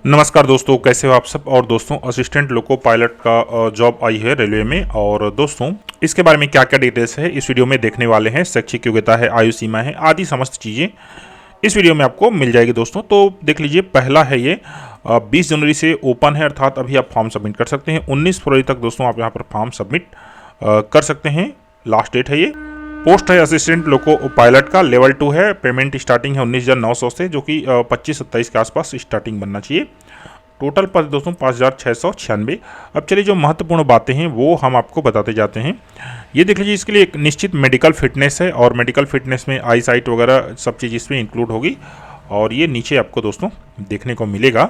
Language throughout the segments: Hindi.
नमस्कार दोस्तों, कैसे हो आप सब। और दोस्तों, असिस्टेंट लोको पायलट का जॉब आई है रेलवे में। और दोस्तों, इसके बारे में क्या क्या डिटेल्स है इस वीडियो में देखने वाले हैं। शैक्षिक योग्यता है, आयु सीमा है, आदि समस्त चीज़ें इस वीडियो में आपको मिल जाएगी दोस्तों। तो देख लीजिए, पहला है ये 20 जनवरी से ओपन है, अर्थात अभी आप फॉर्म सबमिट कर सकते हैं। 19 फरवरी तक दोस्तों आप यहाँ पर फॉर्म सबमिट कर सकते हैं, लास्ट डेट है ये। पोस्ट है असिस्टेंट लोको पायलट का, लेवल 2 है। पेमेंट स्टार्टिंग है 19,900 से, जो कि 25-27 के आसपास स्टार्टिंग बनना चाहिए। टोटल पद दोस्तों 5,696। अब चलिए, जो महत्वपूर्ण बातें हैं वो हम आपको बताते जाते हैं। ये देख लीजिए, इसके लिए एक निश्चित मेडिकल फिटनेस है, और मेडिकल फिटनेस में आई साइट वगैरह सब चीज़ इसमें इंक्लूड होगी, और ये नीचे आपको दोस्तों देखने को मिलेगा।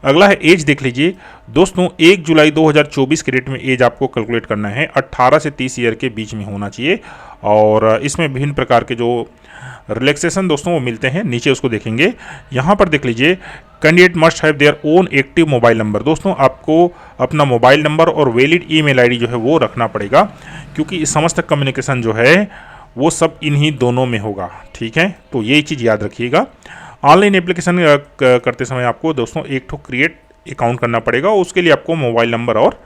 अगला है एज, देख लीजिए दोस्तों, 1 जुलाई 2024 के डेट में एज आपको कैलकुलेट करना है। 18 से 30 ईयर के बीच में होना चाहिए, और इसमें विभिन्न प्रकार के जो रिलैक्सेशन दोस्तों वो मिलते हैं, नीचे उसको देखेंगे। यहाँ पर देख लीजिए, candidate must have their own active mobile number. दोस्तों, आपको अपना मोबाइल नंबर और वैलिड ईमेल आईडी जो है वो रखना पड़ेगा, क्योंकि इस समस्त कम्युनिकेशन जो है वो सब इन्हीं दोनों में होगा। ठीक है, तो यही चीज़ याद रखिएगा। ऑनलाइन एप्लीकेशन करते समय आपको दोस्तों एक ठो क्रिएट अकाउंट करना पड़ेगा, उसके लिए आपको मोबाइल नंबर और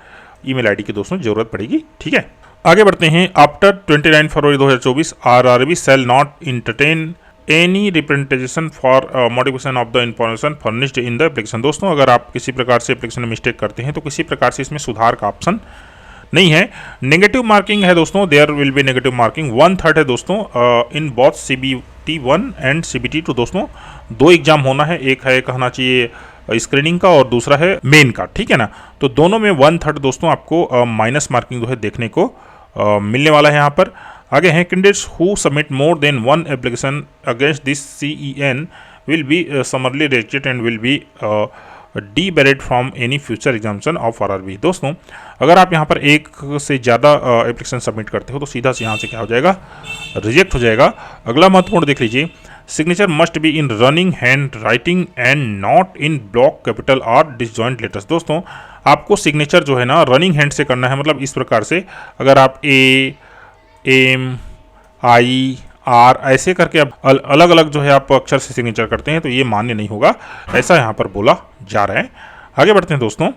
ईमेल आईडी की दोस्तों ज़रूरत पड़ेगी। ठीक है, आगे बढ़ते हैं। After 29 February 2024 RRB shall not entertain any representation for modification of the information furnished in the application. दोस्तों, अगर आप किसी प्रकार से एप्लीकेशन में मिस्टेक करते हैं तो किसी प्रकार से इसमें सुधार का ऑप्शन नहीं है। नेगेटिव मार्किंग है दोस्तों, there will be negative marking 1/3 है दोस्तों in both CBT 1 and CBT 2। दोस्तों, 2 एग्जाम होना है, एक है कहना चाहिए स्क्रीनिंग का और दूसरा है मेन का। ठीक है ना, तो दोनों में 1/3 दोस्तों आपको माइनस मार्किंग जो है देखने को मिलने वाला है यहाँ पर। आगे हैं, candidates who submit more than 1 application against this CEN will be summarily rejected and will be debarred from any future examination of RRB। दोस्तों, अगर आप यहाँ पर एक से ज़्यादा एप्लीकेशन सबमिट करते हो तो सीधा से यहाँ से क्या हो जाएगा, रिजेक्ट हो जाएगा। अगला महत्वपूर्ण देख लीजिए, signature must be in running hand writing and not in block capital और डिसजॉइंट लेटर्स। दोस्तों, आपको सिग्नेचर जो है ना रनिंग हैंड से करना है, मतलब इस प्रकार से अगर आप AMIR ऐसे करके आप अलग अलग जो है आप अक्षर से सिग्नेचर करते हैं तो ये मान्य नहीं होगा, ऐसा यहाँ पर बोला जा रहा है। आगे बढ़ते हैं दोस्तों।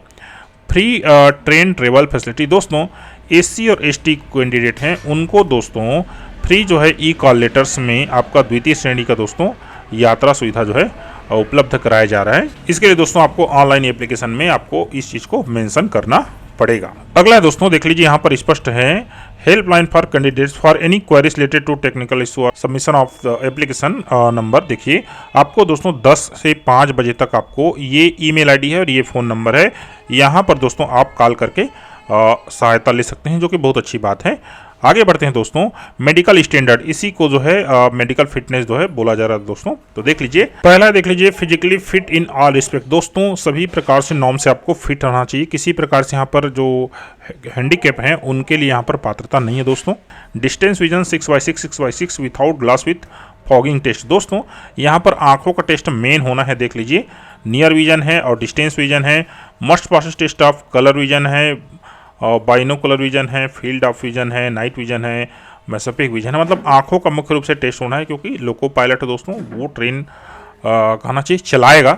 Free train travel facility. दोस्तों, SC और ST कैंडिडेट हैं उनको दोस्तों फ्री जो है ई-कॉल लेटर्स में आपका द्वितीय श्रेणी का दोस्तों यात्रा सुविधा जो है उपलब्ध कराया जा रहा है। इसके लिए दोस्तों आपको ऑनलाइन एप्लीकेशन में आपको इस चीज़ को मेंशन करना पड़ेगा। अगला है दोस्तों, देख लीजिए यहाँ पर स्पष्ट है, helpline for candidates for any queries related to technical issue submission of application number. देखिए, आपको दोस्तों 10 से 5 बजे तक आपको ये ईमेल आईडी है और ये फ़ोन नंबर है, यहाँ पर दोस्तों आप कॉल करके सहायता ले सकते हैं, जो कि बहुत अच्छी बात है। आगे बढ़ते हैं दोस्तों, मेडिकल स्टैंडर्ड, इसी को जो है मेडिकल फिटनेस जो है बोला जा रहा है दोस्तों। तो देख लीजिए, पहला देख लीजिए, physically fit in all respect. दोस्तों, सभी प्रकार से नॉर्म से आपको फिट रहना चाहिए, किसी प्रकार से यहाँ पर जो हैंडीकैप हैं उनके लिए यहाँ पर पात्रता नहीं है दोस्तों। Distance vision 6x6 6x6 without glass with fogging test. दोस्तों, यहाँ पर आंखों का टेस्ट मेन होना है, देख लीजिए, नियर विजन है और डिस्टेंस विजन है। Must pass test of colour vision है, और बाइनोकुलर विजन है, फील्ड ऑफ विजन है, नाइट विजन है, मैसोपिक विजन है। मतलब आंखों का मुख्य रूप से टेस्ट होना है, क्योंकि लोको पायलट दोस्तों वो ट्रेन कहना चाहिए चलाएगा,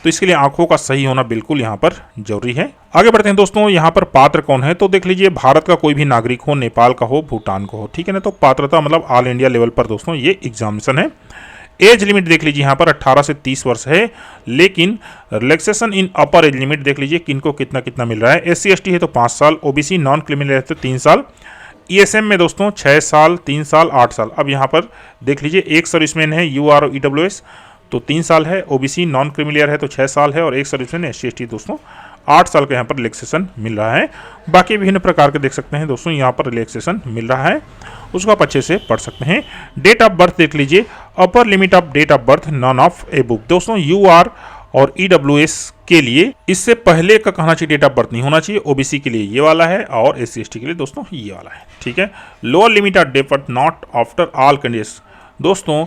तो इसके लिए आंखों का सही होना बिल्कुल यहाँ पर जरूरी है। आगे बढ़ते हैं दोस्तों, यहाँ पर पात्र कौन है, तो देख लीजिए, भारत का कोई भी नागरिक हो, नेपाल का हो, भूटान का हो। ठीक है ना, तो पात्रता मतलब ऑल इंडिया लेवल पर दोस्तों ये एग्जामिनेशन है। एज लिमिट देख लीजिए, यहाँ पर 18 से 30 वर्ष है, लेकिन रिलैक्सेशन इन अपर एज लिमिट देख लीजिए किनको कितना कितना मिल रहा है। SC ST है तो 5 साल, OBC नॉन क्रिमिनल है तो 3 साल, ESM में दोस्तों 6 साल, 3 साल, 8 साल। अब यहाँ पर देख लीजिए, एक सर्विसमैन है UR और EWS तो 3 साल है, OBC नॉन क्रिमिलियर है तो 6 साल है, और एक सर्विसमैन SC ST दोस्तों 8 साल का यहाँ पर रिलैक्सेशन मिल रहा है। बाकी विभिन्न प्रकार के देख सकते हैं दोस्तों यहाँ पर रिलैक्सेशन मिल रहा है, उसको आप अच्छे से पढ़ सकते हैं। डेट ऑफ बर्थ देख लीजिए, upper limit of date of birth none of above. दोस्तों, UR और EWS के लिए इससे पहले का कहना चाहिए डेट ऑफ बर्थ नहीं होना चाहिए, OBC के लिए ये वाला है और SC ST के लिए दोस्तों ये वाला है। ठीक है, lower limit of date birth not after all candidates. दोस्तों,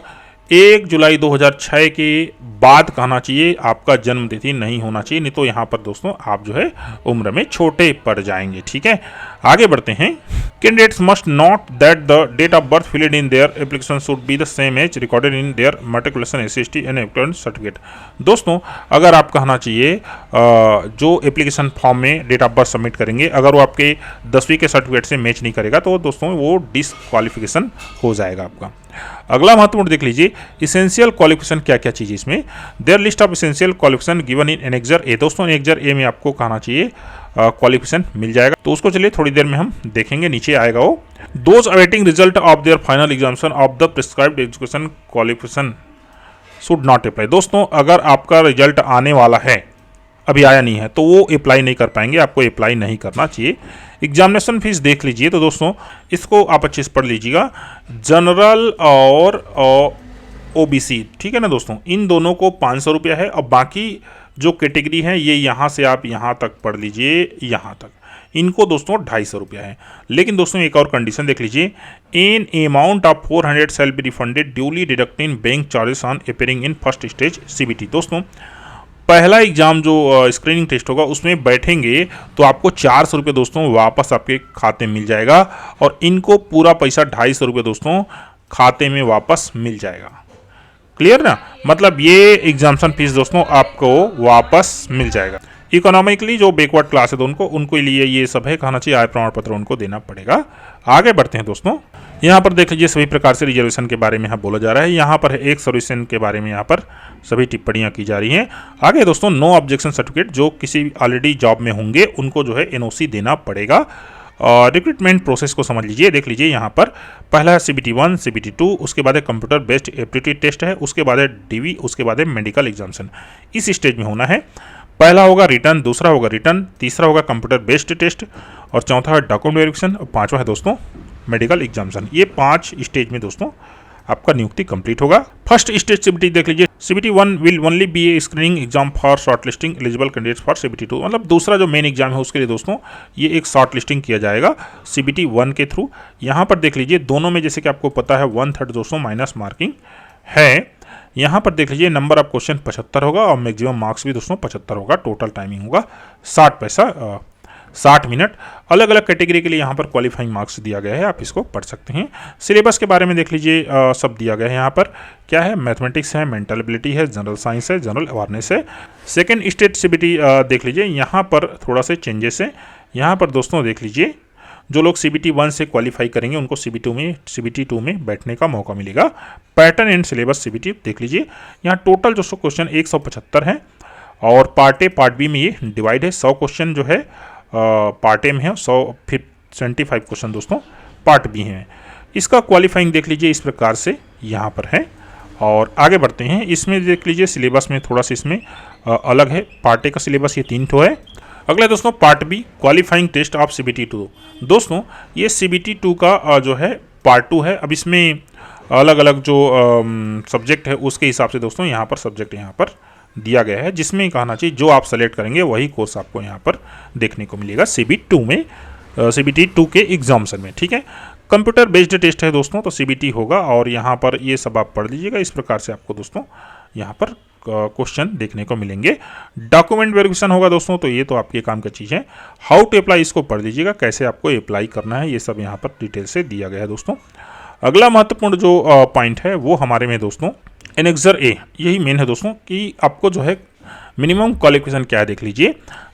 1 जुलाई 2006 के बाद कहना चाहिए, आपका जन्म तिथि नहीं होना चाहिए, नहीं तो यहाँ पर दोस्तों आप जो है उम्र में छोटे पड़ जाएंगे। ठीक है, आगे बढ़ते हैं। Candidates must note that the date of birth filled in their application should be the same as recorded in their matriculation SC/ST and application certificate. दोस्तों अगर आप कहना चाहिए जो एप्लीकेशन फॉर्म में डेट ऑफ बर्थ सबमिट करेंगे, अगर वो आपके 10वीं के सर्टिफिकेट से मैच नहीं करेगा तो दोस्तों वो डिसक्वालिफिकेशन हो जाएगा आपका। अगला महत्वपूर्ण देख लीजिए, इसेंशियल क्वालिफिकेशन क्या क्या चीज़ इसमें। There list of essential qualification given in annexure A. दोस्तों एनेक्सर ए में आपको कहना चाहिए क्वालिफिकेशन मिल जाएगा, तो उसको चलिए थोड़ी देर में हम देखेंगे, नीचे आएगा वो। Those awaiting result of their final examination of the prescribed education qualification should not apply. दोस्तों अगर आपका रिजल्ट आने वाला है, अभी आया नहीं है, तो वो अप्लाई नहीं कर पाएंगे, आपको अप्लाई नहीं करना चाहिए। एग्जामिनेशन फीस देख लीजिए, तो दोस्तों इसको आप अच्छे से पढ़ लीजिएगा। जनरल और OBC, ठीक है ना दोस्तों, इन दोनों को 500 रुपया है, और बाकी जो कैटेगरी है ये यहाँ से आप यहाँ तक पढ़ लीजिए, यहाँ तक इनको दोस्तों 250 रुपया है। लेकिन दोस्तों एक और कंडीशन देख लीजिए, an amount of 400 shall be refunded duly deducting bank charges on appearing in first stage CBT। दोस्तों पहला एग्जाम जो स्क्रीनिंग टेस्ट होगा उसमें बैठेंगे तो आपको 400 रुपये दोस्तों वापस आपके खाते में मिल जाएगा, और इनको पूरा पैसा 250 रुपये दोस्तों खाते में वापस मिल जाएगा। क्लियर ना, मतलब ये एग्जामिनेशन फीस दोस्तों आपको वापस मिल जाएगा। इकोनॉमिकली जो बैकवर्ड क्लास है तो उनके लिए ये सब है, कहना चाहिए आय प्रमाण पत्र उनको देना पड़ेगा। आगे बढ़ते हैं दोस्तों, यहाँ पर देख लीजिए सभी प्रकार से रिजर्वेशन के बारे में यहाँ बोला जा रहा है। यहाँ पर एक सर्विसन के बारे में यहाँ पर सभी टिप्पणियाँ की जा रही हैं। आगे दोस्तों नो ऑब्जेक्शन सर्टिफिकेट, जो किसी ऑलरेडी जॉब में होंगे उनको जो है NOC देना पड़ेगा। और रिक्रूटमेंट प्रोसेस को समझ लीजिए, देख लीजिए यहाँ पर पहला है CBT 1, CBT 2, उसके बाद है कंप्यूटर बेस्ड एप्टीट्यूड टेस्ट है, उसके बाद है DV, उसके बाद है मेडिकल एग्जामिनेशन। इस स्टेज में होना है। पहला होगा रिटर्न, दूसरा होगा रिटर्न, तीसरा होगा कंप्यूटर बेस्ड टेस्ट, और चौथा है डॉक्यूमेंट वेरिफिकेशन, और पांचवा है दोस्तों मेडिकल एग्जामिनेशन। ये 5 स्टेज में दोस्तों आपका नियुक्ति कंप्लीट होगा। फर्स्ट स्टेज CBT देख लीजिए, CBT 1 will only be a screening exam for short listing eligible candidates for CBT 2। मतलब दूसरा जो मेन एग्जाम है उसके लिए दोस्तों ये एक शॉर्ट लिस्टिंग किया जाएगा CBT 1 के थ्रू। यहाँ पर देख लीजिए दोनों में जैसे कि आपको पता है 1/3 दोस्तों माइनस मार्किंग है। यहाँ पर देख लीजिए नंबर ऑफ क्वेश्चन 75 होगा, और मैक्सिमम मार्क्स भी दोस्तों 75 होगा। टोटल टाइमिंग होगा 60 मिनट। अलग अलग कैटेगरी के लिए यहाँ पर क्वालिफाइंग मार्क्स दिया गया है, आप इसको पढ़ सकते हैं। सिलेबस के बारे में देख लीजिए, सब दिया गया है। यहाँ पर क्या है, मैथमेटिक्स है, मेंटल एबिलिटी है, जनरल साइंस है, जनरल अवेयरनेस है। सेकेंड स्टेज CBT देख लीजिए, यहाँ पर थोड़ा से चेंजेस है। यहाँ पर दोस्तों देख लीजिए जो लोग CBT 1 से क्वालिफाई करेंगे उनको CBT 2 में बैठने का मौका मिलेगा। पैटर्न एंड सिलेबस CBT देख लीजिए, यहाँ टोटल जो क्वेश्चन 175 हैं, और पार्ट A पार्ट B में ये डिवाइड है। 100 क्वेश्चन जो है पार्ट A में है, 75 क्वेश्चन दोस्तों पार्ट B है। इसका क्वालिफाइंग देख लीजिए इस प्रकार से यहाँ पर है। और आगे बढ़ते हैं, इसमें देख लीजिए सिलेबस में थोड़ा सा इसमें अलग है। पार्ट A का सिलेबस ये 3 ठो है। अगला दोस्तों part B qualifying test of CBT 2। दोस्तों ये CBT 2 का जो है पार्ट 2 है। अब इसमें अलग अलग जो सब्जेक्ट है उसके हिसाब से दोस्तों यहाँ पर सब्जेक्ट यहाँ पर दिया गया है, जिसमें कहना चाहिए जो आप सेलेक्ट करेंगे वही कोर्स आपको यहाँ पर देखने को मिलेगा CBT 2 के एग्जामिनेशन में। ठीक है, कंप्यूटर बेस्ड टेस्ट है दोस्तों, तो CBT होगा, और यहाँ पर ये सब आप पढ़ लीजिएगा। इस प्रकार से आपको दोस्तों यहाँ पर क्वेश्चन देखने को मिलेंगे। डॉक्यूमेंट वेरिफिकेशन होगा दोस्तों, तो ये तो आपके काम का चीज़ है। हाउ टू अप्लाई इसको पढ़ लीजिएगा, कैसे आपको अप्लाई करना है ये सब यहाँ पर डिटेल से दिया गया है दोस्तों। अगला महत्वपूर्ण जो पॉइंट है वो हमारे में दोस्तों एनेक्सर A, यही मेन है दोस्तों कि आपको जो है मिनिमम क्वालिफिकेशन क्या है देख लीजिए।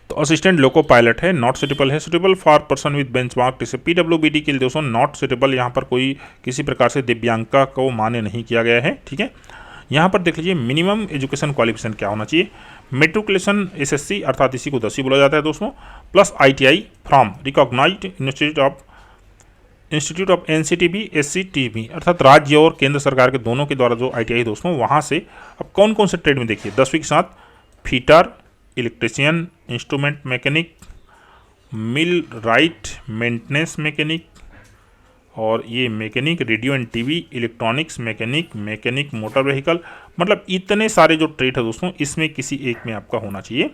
तो असिस्टेंट लोको पायलट है, नॉट सुटेबल है, suitable for person with benchmark जैसे PWBD के लिए दोस्तों नॉट सुटेबल, यहाँ पर कोई किसी प्रकार से दिव्यांगता को मान्य नहीं किया गया है। ठीक है, यहाँ पर देख लीजिए मिनिमम एजुकेशन क्वालिफिकेशन क्या होना चाहिए। मेट्रिकुलेशन SSC अर्थात इसी को 10वीं बोला जाता है दोस्तों, plus ITI from recognised institute of NCTB SCTB, अर्थात राज्य और केंद्र सरकार के दोनों के द्वारा जो ITI दोस्तों वहाँ से। अब कौन कौन से ट्रेड में देखिए 10वीं के साथ फीटर, इलेक्ट्रिशियन, इंस्ट्रूमेंट मैकेनिक, मिल राइट, मेंटेनेंस मैकेनिक, और ये mechanic radio and TV, electronics mechanic motor vehicle. मतलब इतने सारे जो ट्रेड है दोस्तों इसमें किसी एक में आपका होना चाहिए।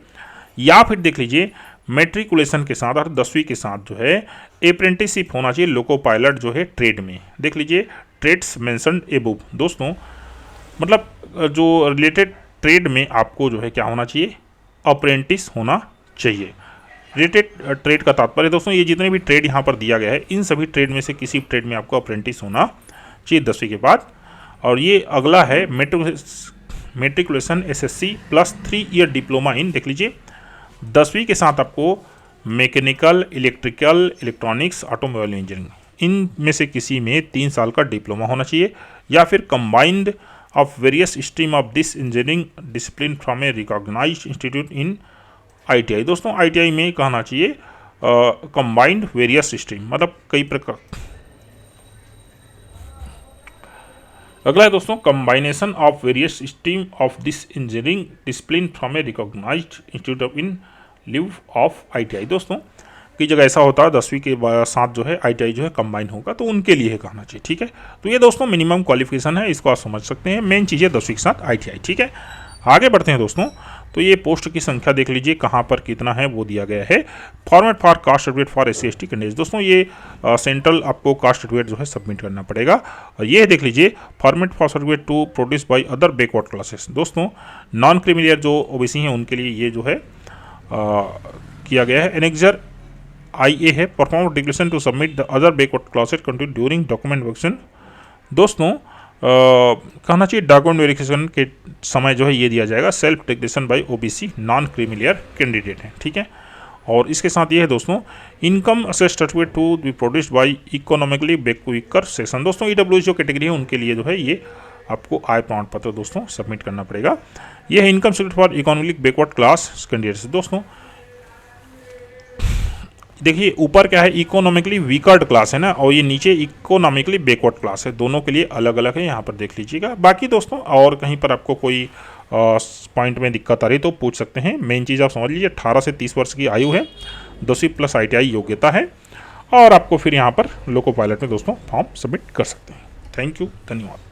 या फिर देख लीजिए मेट्रिकुलेशन के साथ और 10वीं के साथ जो है अप्रेंटिसशिप होना चाहिए लोको पायलट जो है ट्रेड में। देख लीजिए ट्रेड्स मेंशन्ड एबव दोस्तों, मतलब जो रिलेटेड ट्रेड में आपको जो है क्या होना चाहिए, अप्रेंटिस होना चाहिए। रिलेटेड ट्रेड का तात्पर्य दोस्तों ये जितने भी ट्रेड यहाँ पर दिया गया है इन सभी ट्रेड में से किसी ट्रेड में आपको अप्रेंटिस होना चाहिए 10वीं के बाद। और ये अगला है matriculation SSC plus 3 year diploma in, देख लीजिए 10वीं के साथ आपको mechanical, electrical, electronics, automobile engineering in में से किसी में 3 साल का डिप्लोमा होना चाहिए, या फिर combined of various stream of this engineering discipline from a recognised institute in ITI. दोस्तों आईटीआई में कहना चाहिए कंबाइंड वेरियस स्ट्रीम, मतलब कई प्रकार। अगला है दोस्तों combination of various stream of this engineering discipline from a recognised institute of in lieu of ITI. दोस्तों कई जगह ऐसा होता है 10वीं के साथ जो है आईटीआई जो है कंबाइन होगा, तो उनके लिए कहना चाहिए, ठीक है। तो ये दोस्तों मिनिमम क्वालिफिकेशन है, इसको आप समझ सकते हैं। मेन चीज़ है 10वीं के साथ आईटीआई, ठीक है। आगे बढ़ते हैं दोस्तों, तो ये पोस्ट की संख्या देख लीजिए कहाँ पर कितना है वो दिया गया है। Format for caste certificate for SC/ST candidate, दोस्तों ये सेंट्रल आपको कास्ट सर्टिफिकेट जो है सबमिट करना पड़ेगा। और ये देख लीजिए format for certificate to produce by other backward classes. दोस्तों नॉन क्रीमिलियर जो ओबीसी हैं उनके लिए ये जो है किया गया है। एनेक्जर IA है proforma declaration to submit the other backward classes continue during document verification. दोस्तों कहना चाहिए डॉक्यूमेंट वेरिफिकेशन के समय जो है ये दिया जाएगा self declaration by OBC non creamy layer candidate है, ठीक है। और इसके साथ ये है दोस्तों इनकम असेस certificate to be produced by economically backward section. दोस्तों EWS जो कैटेगरी है उनके लिए जो है ये आपको आय प्रमाण पत्र दोस्तों सबमिट करना पड़ेगा। ये है income certificate for economically backward class candidates. दोस्तों देखिए ऊपर क्या है इकोनॉमिकली वीकर्ड क्लास है ना, और ये नीचे इकोनॉमिकली बैकवर्ड क्लास है, दोनों के लिए अलग अलग है, यहाँ पर देख लीजिएगा। बाकी दोस्तों और कहीं पर आपको कोई पॉइंट में दिक्कत आ रही तो पूछ सकते हैं। मेन चीज़ आप समझ लीजिए 18 से 30 वर्ष की आयु है, 10वीं प्लस ITI योग्यता है, और आपको फिर यहाँ पर लोको पायलट में दोस्तों फॉर्म सबमिट कर सकते हैं। थैंक यू, धन्यवाद।